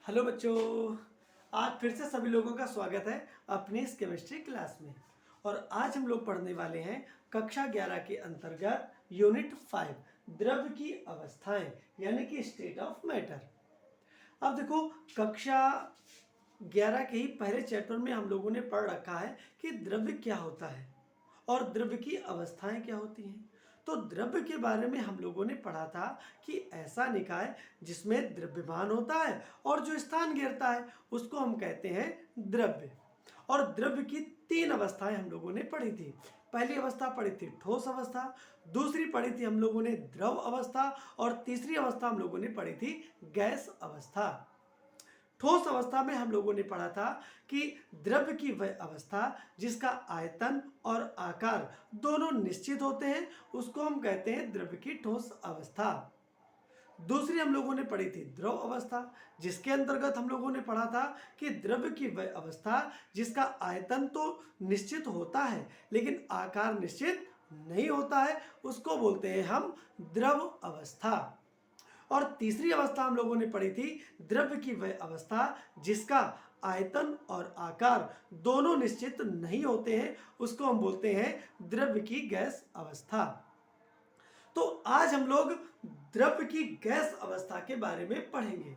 Hello बच्चों। आज फिर से सभी लोगों का स्वागत है अपनी इस केमिस्ट्री क्लास में। और आज हम लोग पढ़ने वाले हैं कक्षा 11 के अंतर्गत यूनिट 5 द्रव्य की अवस्थाएं यानी कि स्टेट ऑफ मैटर। अब देखो, कक्षा 11 के ही पहले चैप्टर में हम लोगों ने पढ़ रखा है कि द्रव्य क्या होता है और द्रव्य की अवस्थाएं क्या होती हैं। तो द्रव्य के बारे में हम लोगों ने पढ़ा था कि ऐसा निकाय जिसमें द्रव्यमान होता है और जो स्थान घेरता है उसको हम कहते हैं द्रव्य। और द्रव्य की तीन अवस्थाएं हम लोगों ने पढ़ी थी। पहली अवस्था पढ़ी थी ठोस अवस्था, दूसरी पढ़ी थी हम लोगों ने द्रव अवस्था और तीसरी अवस्था हम लोगों ने पढ़ी थी गैस अवस्था। ठोस अवस्था में हम लोगों ने पढ़ा था कि द्रव्य की वह अवस्था जिसका आयतन और आकार दोनों निश्चित होते हैं उसको हम कहते हैं द्रव्य की ठोस अवस्था। दूसरी हम लोगों ने पढ़ी थी द्रव अवस्था, जिसके अंतर्गत हम लोगों ने पढ़ा था कि द्रव्य की वह अवस्था जिसका आयतन तो निश्चित होता है लेकिन आकार निश्चित नहीं होता है उसको बोलते हैं हम द्रव अवस्था। और तीसरी अवस्था हम लोगों ने पढ़ी थी द्रव्य की वह अवस्था जिसका आयतन और आकार दोनों निश्चित नहीं होते हैं उसको हम बोलते हैं द्रव्य की गैस अवस्था। तो आज हम लोग द्रव्य की गैस अवस्था के बारे में पढ़ेंगे।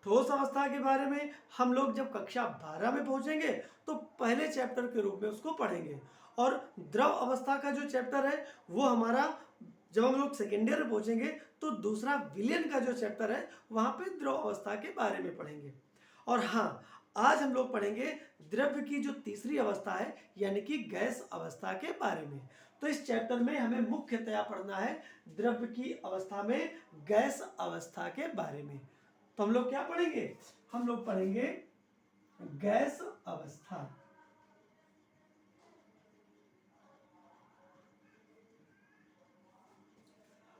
ठोस अवस्था के बारे में हम लोग जब कक्षा 12 में पहुंचेंगे तो पहले चैप्टर के रूप में उसको पढ़ेंगे। और द्रव अवस्था का जो चैप्टर है वो हमारा जब हम लोग सेकेंड ईयर में पहुंचेंगे तो दूसरा विलियन का जो चैप्टर है वहां पे द्रव अवस्था के बारे में पढ़ेंगे। और हाँ, आज हम लोग पढ़ेंगे द्रव्य की जो तीसरी अवस्था है यानी कि गैस अवस्था के बारे में। तो इस चैप्टर में हमें मुख्यतया पढ़ना है द्रव्य की अवस्था में गैस अवस्था के बारे में। तो हम लोग क्या पढ़ेंगे? हम लोग पढ़ेंगे गैस अवस्था।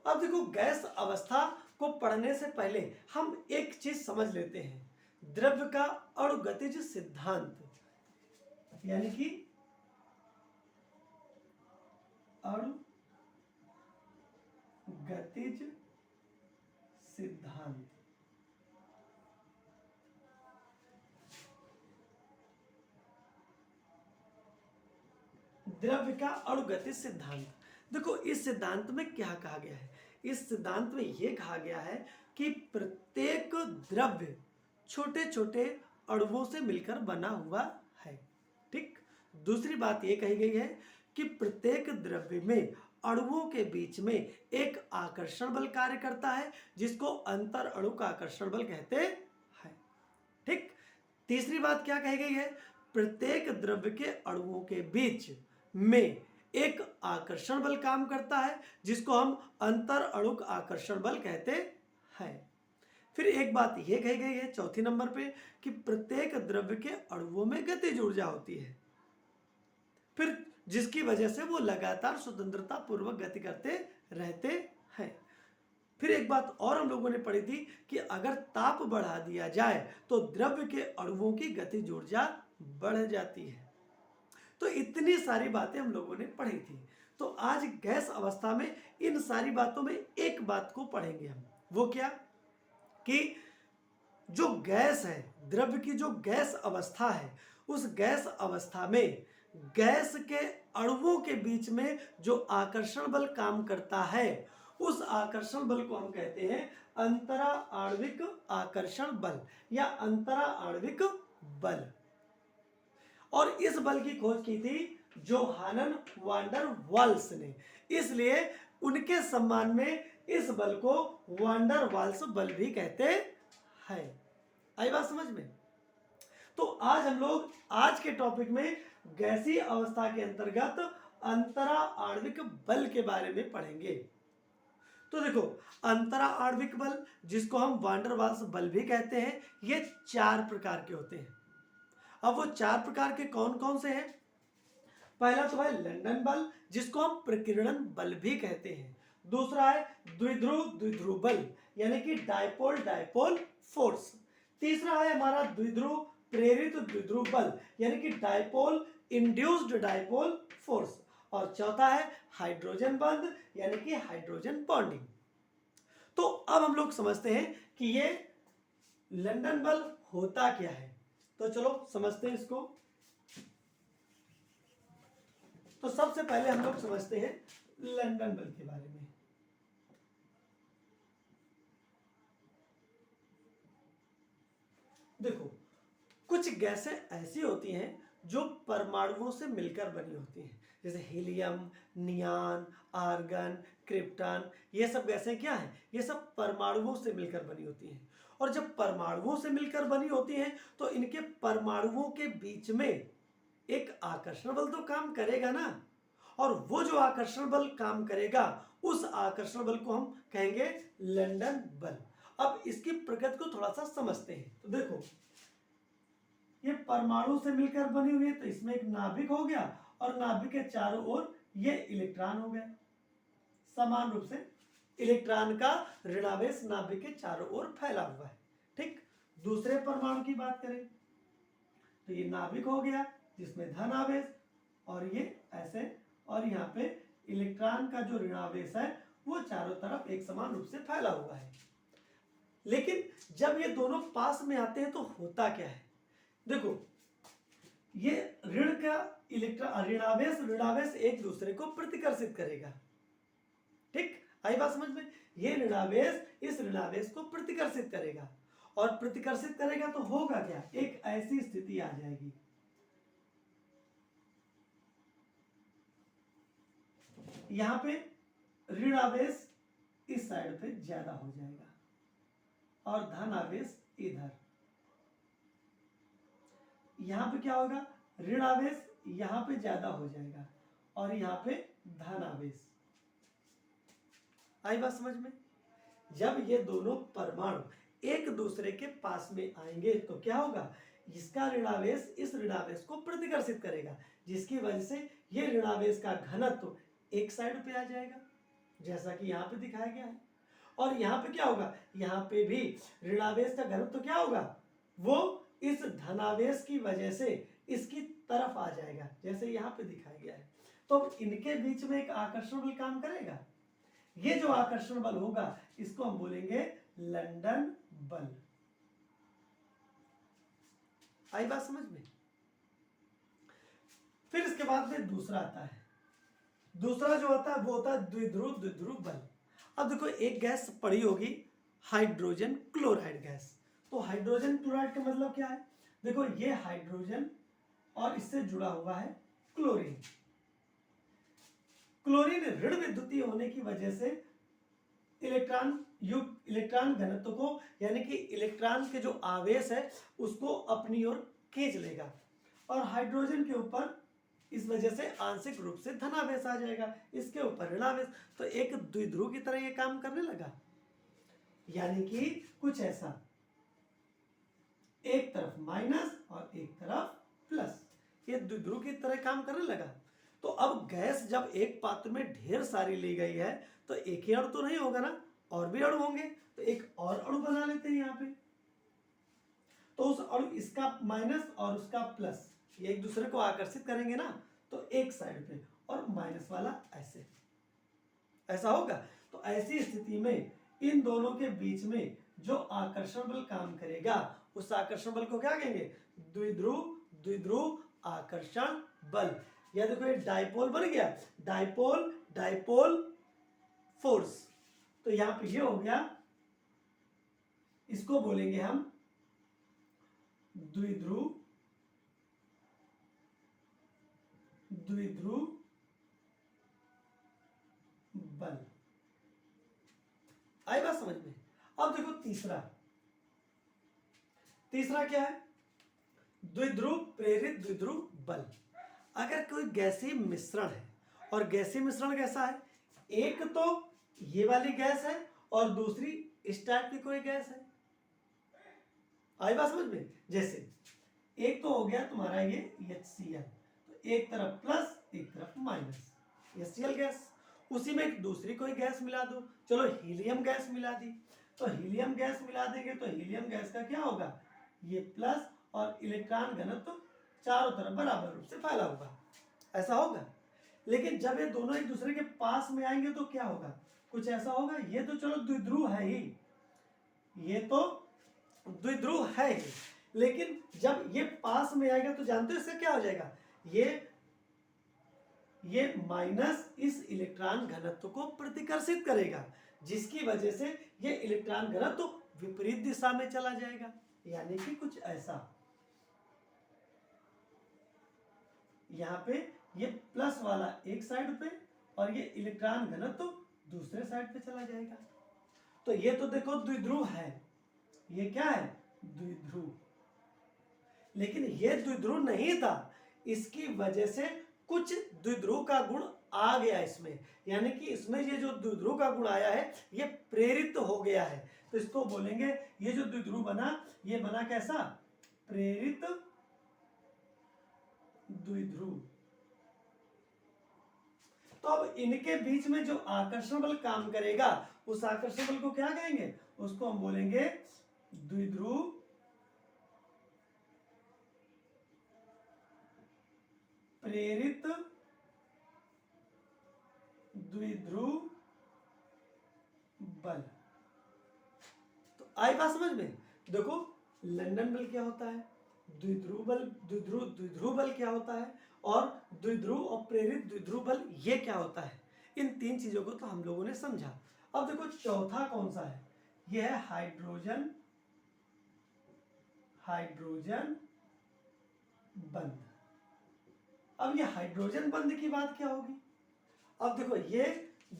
अब देखो, गैस अवस्था को पढ़ने से पहले हम एक चीज समझ लेते हैं, द्रव्य का अणुगतिज सिद्धांत यानी कि अणुगतिज सिद्धांत। द्रव्य का अणुगतिज सिद्धांत। देखो, इस सिद्धांत में क्या कहा गया है? इस सिद्धांत में यह कहा गया है कि प्रत्येक द्रव्य छोटे छोटे अणुओं से मिलकर बना हुआ है। ठीक। दूसरी बात यह कही गई है कि प्रत्येक द्रव्य में अणुओं के बीच में एक आकर्षण बल कार्य करता है जिसको अंतर अणुक आकर्षण बल कहते हैं। ठीक। तीसरी बात क्या कही गई है? प्रत्येक द्रव्य के अणुओं के बीच में एक आकर्षण बल काम करता है जिसको हम अंतर अणुक आकर्षण बल कहते हैं। फिर एक बात यह कही गई है चौथी नंबर पे कि प्रत्येक द्रव्य के अणुओं में गतिज ऊर्जा होती है, फिर जिसकी वजह से वो लगातार स्वतंत्रता पूर्वक गति करते रहते हैं। फिर एक बात और हम लोगों ने पढ़ी थी कि अगर ताप बढ़ा दिया जाए तो द्रव्य के अणुओं की गतिज ऊर्जा बढ़ जाती है। तो इतनी सारी बातें हम लोगों ने पढ़ी थी। तो आज गैस अवस्था में इन सारी बातों में एक बात को पढ़ेंगे हम। वो क्या? कि जो गैस है, द्रव्य की जो गैस अवस्था है, उस गैस अवस्था में गैस के अणुओं के बीच में जो आकर्षण बल काम करता है उस आकर्षण बल को हम कहते हैं अंतरा आणविक आकर्षण बल या अंतरा आणविक बल। और इस बल की खोज की थी जोहानन वांडर वाल्स ने, इसलिए उनके सम्मान में इस बल को वांडर वाल्स बल भी कहते हैं। आई बात समझ में? तो आज हम लोग आज के टॉपिक में गैसीय अवस्था के अंतर्गत अंतरा आणविक बल के बारे में पढ़ेंगे। तो देखो, अंतरा आणविक बल जिसको हम वांडर वाल्स बल भी कहते हैं, ये 4 प्रकार के होते हैं। अब वो 4 प्रकार के कौन कौन से हैं? पहला तो है लंदन बल जिसको हम प्रकीर्णन बल भी कहते हैं। दूसरा है द्विध्रुव द्विध्रुव बल यानी कि डायपोल डायपोल फोर्स। तीसरा है हमारा द्विध्रुव प्रेरित द्विध्रुव बल यानी कि डायपोल इंड्यूस्ड डायपोल फोर्स। और चौथा है हाइड्रोजन बंध यानी कि हाइड्रोजन बॉन्डिंग। तो अब हम लोग समझते हैं कि ये लंदन बल होता क्या है, तो चलो समझते हैं इसको। तो सबसे पहले हम लोग समझते हैं लंदन बल के बारे में। देखो, कुछ गैसें ऐसी होती हैं जो परमाणुओं से मिलकर बनी होती हैं, जैसे हीलियम, नियान, आर्गन, क्रिप्टन। ये सब गैसें क्या हैं? ये सब परमाणुओं से मिलकर बनी होती हैं। और जब परमाणुओं से मिलकर बनी होती हैं तो इनके परमाणुओं के बीच में एक आकर्षण बल तो काम करेगा ना, और वो जो आकर्षण बल काम करेगा उस आकर्षण बल को हम कहेंगे लंदन बल। अब इसकी प्रकृति को थोड़ा सा समझते हैं। तो देखो, ये परमाणु से मिलकर बनी हुई है, तो इसमें एक नाभिक हो गया और नाभिक के चारों ओर ये इलेक्ट्रॉन हो गए। समान रूप से इलेक्ट्रॉन का ऋणावेश नाभिक के चारों ओर फैला हुआ है। ठीक, दूसरे परमाणु की बात करें तो ये नाभिक हो गया जिसमें धन आवेश, और ये ऐसे, और यहाँ पे इलेक्ट्रॉन का जो ऋणावेश है वो चारों तरफ एक समान रूप से फैला हुआ है। लेकिन जब ये दोनों पास में आते हैं तो होता क्या है? देखो, ये ऋण का ऋणावेश एक दूसरे को प्रतिकर्षित करेगा। ठीक, आई बात समझ में? ये ऋणावेश इस ऋणावेश को प्रतिकर्षित करेगा, और प्रतिकर्षित करेगा तो होगा क्या? एक ऐसी स्थिति आ जाएगी, यहां पे ऋणावेश इस साइड पे ज्यादा हो जाएगा और धन आवेश इधर। यहां पे क्या होगा? ऋण आवेश यहां पे ज्यादा हो जाएगा और यहां पे धन आवेश। आई बात समझ में? जब ये दोनों परमाणु एक दूसरे के पास में आएंगे तो क्या होगा? इसका ऋणावेश इस ऋणावेश को प्रतिकर्षित करेगा, जिसकी वजह से ये ऋणावेश का घनत्व एक साइड पे आ जाएगा, जैसा कि यहाँ पे दिखाया गया है। और यहाँ पे क्या होगा? यहाँ पे भी ऋणावेश का घनत्व क्या होगा? वो इस धनावेश की वजह से इसकी तरफ आ जाएगा, जैसे यहाँ पे दिखाया गया है। तो इनके बीच में एक आकर्षण बल काम करेगा। ये जो आकर्षण बल होगा इसको हम बोलेंगे लंदन बल। आई बात समझ में? फिर इसके बाद में दूसरा आता है। दूसरा जो होता है वो होता है द्विध्रुव बल। अब देखो, एक गैस पड़ी होगी हाइड्रोजन क्लोराइड गैस। तो हाइड्रोजन क्लोराइड का मतलब क्या है? देखो, ये हाइड्रोजन और इससे जुड़ा हुआ है क्लोरीन। क्लोरीन ऋण विद्युतीय होने की वजह से इलेक्ट्रॉन घनत्व को, यानी कि इलेक्ट्रॉन के जो आवेश है उसको अपनी ओर खींच लेगा, और हाइड्रोजन के ऊपर इस वजह से आंशिक रूप से धनावेश आ जाएगा, इसके ऊपर ऋणावेश। तो एक द्विध्रुव की तरह ये काम करने लगा, यानी कि कुछ ऐसा, एक तरफ माइनस और एक तरफ प्लस, ये द्विध्रुव की तरह काम करने लगा। तो अब गैस जब एक पात्र में ढेर सारी ली गई है तो एक ही अणु तो नहीं होगा ना, और भी अणु होंगे। तो एक और अणु बना लेते हैं यहाँ पे। तो उस अणु, इसका माइनस और उसका प्लस, ये एक दूसरे को आकर्षित करेंगे ना, तो एक साइड पे, और माइनस वाला ऐसे, ऐसा होगा। तो ऐसी स्थिति में इन दोनों के बीच में जो आकर्षण बल काम करेगा उस आकर्षण बल को क्या कहेंगे? द्विध्रुव आकर्षण बल। या देखो, ये डाइपोल बन गया, डाइपोल फोर्स। तो यहां पे ये हो गया, इसको बोलेंगे हम द्विध्रुव बल। आई बात समझ में? अब देखो, तीसरा क्या है? द्विध्रुव प्रेरित द्विध्रुव बल। अगर कोई गैसीय मिश्रण है, और गैसीय मिश्रण कैसा है? एक तो ये वाली गैस है और दूसरी इस टाइप की कोई गैस है। आई बात समझ में? जैसे एक तो हो गया तुम्हारा ये HCl, तो एक तरफ प्लस एक तरफ माइनस, HCl गैस। उसी में एक दूसरी कोई गैस मिला दो, चलो हीलियम गैस मिला दी। तो हीलियम गैस मिला देंगे तो हीलियम गैस का क्या होगा? ये प्लस, और इलेक्ट्रॉन घनत्व तो चारों तरफ बराबर रूप से फैला होगा, ऐसा होगा। लेकिन जब ये दोनों एक दूसरे के पास में आएंगे तो क्या होगा? कुछ ऐसा होगा। ये तो चलो द्विध्रुव है ही, ये तो द्विध्रुव है ही, लेकिन जब ये पास में आएगा तो जानते हो इससे क्या हो जाएगा, ये माइनस इस इलेक्ट्रॉन घनत्व को प्रतिकर्षित करेगा, जिसकी वजह से ये इलेक्ट्रॉन घनत्व विपरीत दिशा में चला जाएगा, यानी कि कुछ ऐसा। यहाँ पे ये प्लस वाला एक साइड पे और ये इलेक्ट्रॉन घनत्व दूसरे साइड पे चला जाएगा। तो ये तो देखो द्विध्रुव है, ये क्या है, द्विध्रुव। लेकिन ये द्विध्रुव नहीं था, इसकी वजह से कुछ द्विध्रुव का गुण आ गया इसमें, यानी कि इसमें ये जो द्विध्रुव का गुण आया है ये प्रेरित हो गया है। तो इसको बोलेंगे, ये जो द्विध्रुव बना ये बना कैसा, प्रेरित द्विध्रुव। तो अब इनके बीच में जो आकर्षण बल काम करेगा उस आकर्षण बल को क्या कहेंगे, उसको हम बोलेंगे द्विध्रुव प्रेरित द्विध्रुव बल। तो आई बात समझ में। देखो लंदन बल क्या होता है, द्विध्रुव बल, द्विध्रुव बल क्या होता है, और द्विध्रुव और प्रेरित द्विध्रुव बल ये क्या होता है। इन तीन चीजों को तो हम लोगों ने समझा। अब देखो चौथा कौन सा है, यह है हाइड्रोजन बंध। अब ये हाइड्रोजन बंध की बात क्या होगी। अब देखो ये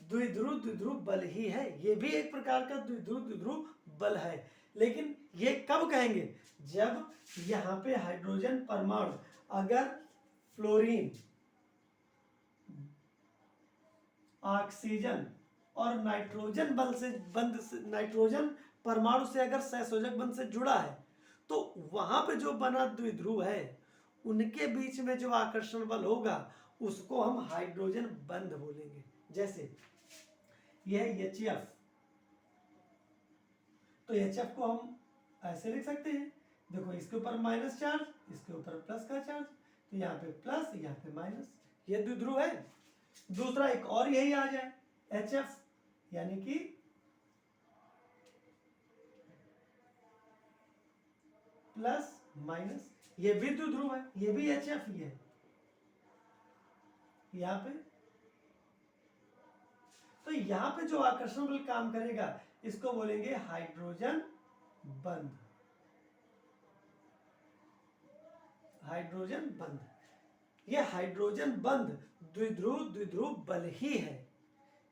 द्विध्रुव बल ही है, ये भी एक प्रकार का द्विध्रुव बल है, लेकिन ये कब कहेंगे, जब यहाँ पे हाइड्रोजन परमाणु अगर फ्लोरीन, ऑक्सीजन और नाइट्रोजन बल से नाइट्रोजन परमाणु से अगर सहसंयोजक बंध से जुड़ा है, तो वहां पे जो बना द्विध्रुव है उनके बीच में जो आकर्षण बल होगा उसको हम हाइड्रोजन बंध बोलेंगे। जैसे यह HF, तो HF को हम ऐसे लिख सकते हैं, देखो इसके ऊपर माइनस चार्ज, इसके ऊपर प्लस का चार्ज, तो यहाँ पे प्लस यहाँ पे माइनस, ये द्विध्रुव है। दूसरा एक और यही आ जाए HF, यानी कि प्लस माइनस, ये भी द्विध्रुव है, ये भी HF ही है यहाँ पे। तो यहाँ पे जो आकर्षण बल काम करेगा इसको बोलेंगे हाइड्रोजन बंध। हाइड्रोजन बंध, ये हाइड्रोजन बंध द्विध्रुव बल ही है।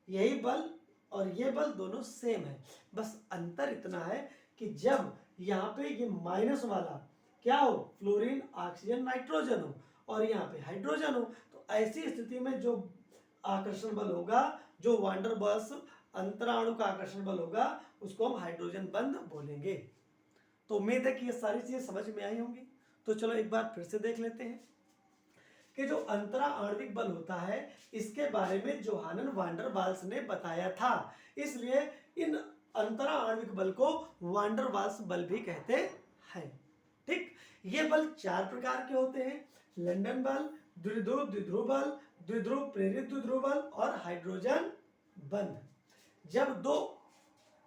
यही बल और ये बल दोनों सेम है, बस अंतर इतना है कि जब यहाँ पे ये माइनस वाला क्या हो, फ्लोरीन ऑक्सीजन नाइट्रोजन हो, और यहाँ पे हाइड्रोजन हो, तो ऐसी स्थिति में जो आकर्षण बल होगा, जो वांडर बल्स अंतराणु का आकर्षण बल होगा, उसको हम हाइड्रोजन बंध बोलेंगे। तो उम्मीद है कि ये सारी चीजें समझ में आई होंगी। तो चलो एक बार फिर से देख लेते हैं कि जो अंतरा आणविक बल होता है इसके बारे में जोहानन वांडर वाल्स ने बताया था, इसलिए इन अंतरा आणविक बल को वांडर वाल्स बल भी कहते हैं। ठीक, ये बल चार प्रकार के होते हैं, लंदन बल, द्विध्रुव बल, द्विध्रुव प्रेरित द्विध्रुव बल और हाइड्रोजन बंध।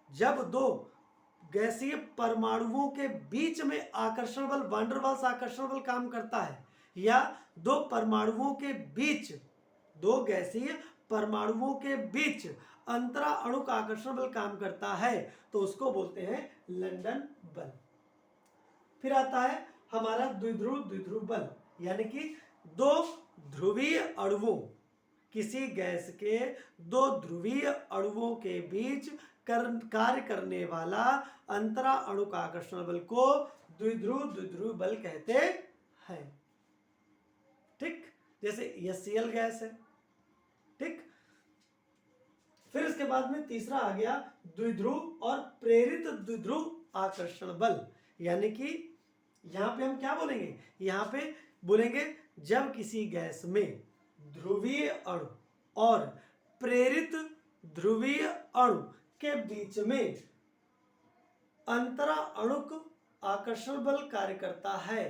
जब दो गैसीय परमाणुओं के बीच में आकर्षण बल वांडर वाल्स आकर्षण बल काम करता है, या दो परमाणुओं के बीच, दो गैसीय परमाणुओं के बीच अंतरा अणु का आकर्षण बल काम करता है, तो उसको बोलते हैं लंदन बल। फिर आता है हमारा द्विध्रुव बल, यानी कि दो ध्रुवीय अणुओं, किसी गैस के दो ध्रुवीय अणुओं के बीच कार्य करने वाला अंतरा अणु का आकर्षण बल को द्विध्रुव बल कहते हैं। ठीक, जैसे HCl गैस है। ठीक, फिर इसके बाद में तीसरा आ गया द्विध्रुव और प्रेरित द्विध्रुव आकर्षण बल, यानी कि यहां पे हम क्या बोलेंगे, यहां पे बोलेंगे जब किसी गैस में ध्रुवीय अणु और प्रेरित ध्रुवीय अणु के बीच में अंतरा अणुक आकर्षण बल कार्य करता है,